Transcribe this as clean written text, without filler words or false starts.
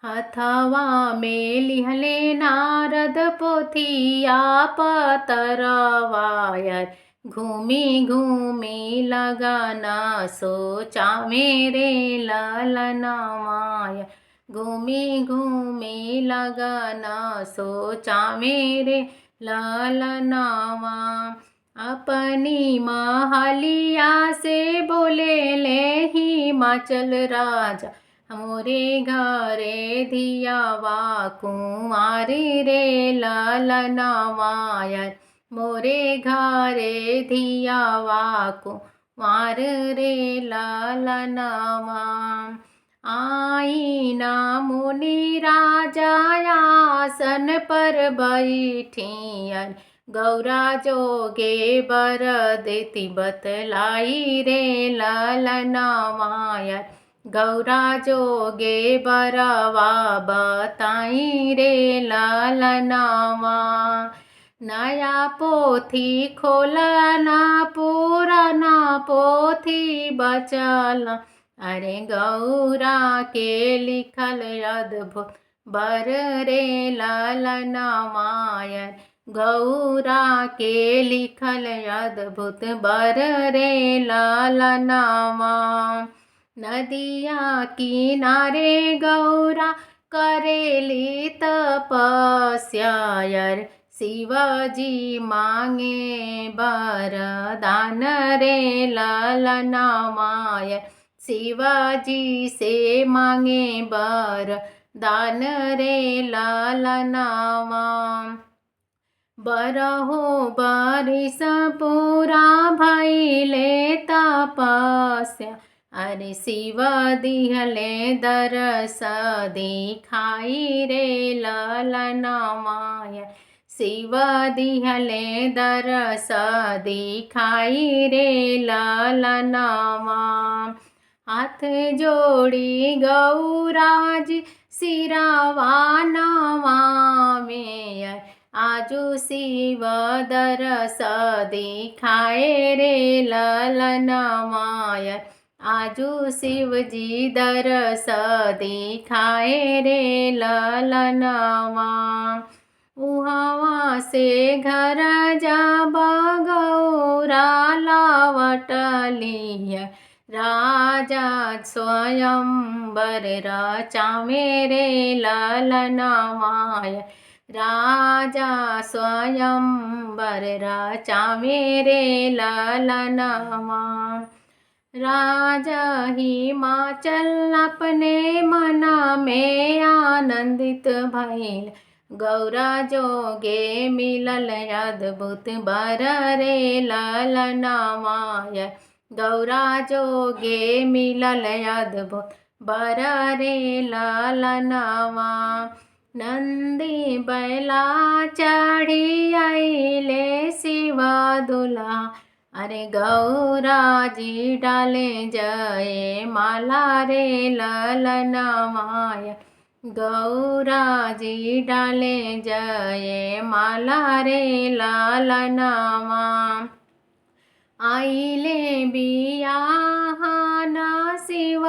हथवा में लिहले नारद पोथिया पतरवायर। घूमी घूमी लगना सोचा मेरे ललनवाय। घूमी घूमी लगना सोचा मेरे ललनवा। अपनी महलिया से बोले ले हिमाचल राजा। मोरे घरे धियावा कुंवारी रे ललनवाय। मोरे घरे धियावा कुंवार रे ललनवा। आईना मुनि राजा आसन पर बैठियन। गौरा जोगे बर देती बतलाई रे ललनवाय। गौरा जोगे बरवा बताई रे ललनवा। नया पोथी खोलना पुराना पोथी बचल। अरे गौरा के लिखल अद्भुत बर रे ललनवाय। गौरा के लिखल अद्भुत बर रे ललनवा। नदिया किनारे गौरा करेली तपस्या। शिवजी मांगे वरदान रे ललनवाय। शिवजी से मांगे वरदान रे ललनवा। बरहो बारिश पूरा भइले तपस्या। अरे शिव दिहले दरस दिखाई रे ललनवाय। शिव दिहले दरस दिखाई रे ललनवा। हाथ जोड़ी गौराजी सिरावा नवावे। आजू शिव दरस दिखाए रे ललनवाय। आजू शिवजी दरस दिखाए रे ललनवा। उहवा से घर जब गौरा लौटली। राजा स्वयंवर रचावे रे ललनवाय। राजा स्वयंवर रचावे रे ललनवा। राजा हिमाचल अपने मन में आनंदित भइल। गौरा जोगे मिलल अद्भुत बर रे ललनवाय। गौरा जोगे मिलल अद्भुत बर रे ललनवा। नंदी बैला चढ़ी आइले शिव दुल्हा। अरे गौरा जी डाले जय माला रे ललनवाय। गौरा जी डाले जय माला रे ललनवा। आइले बियाहन शिव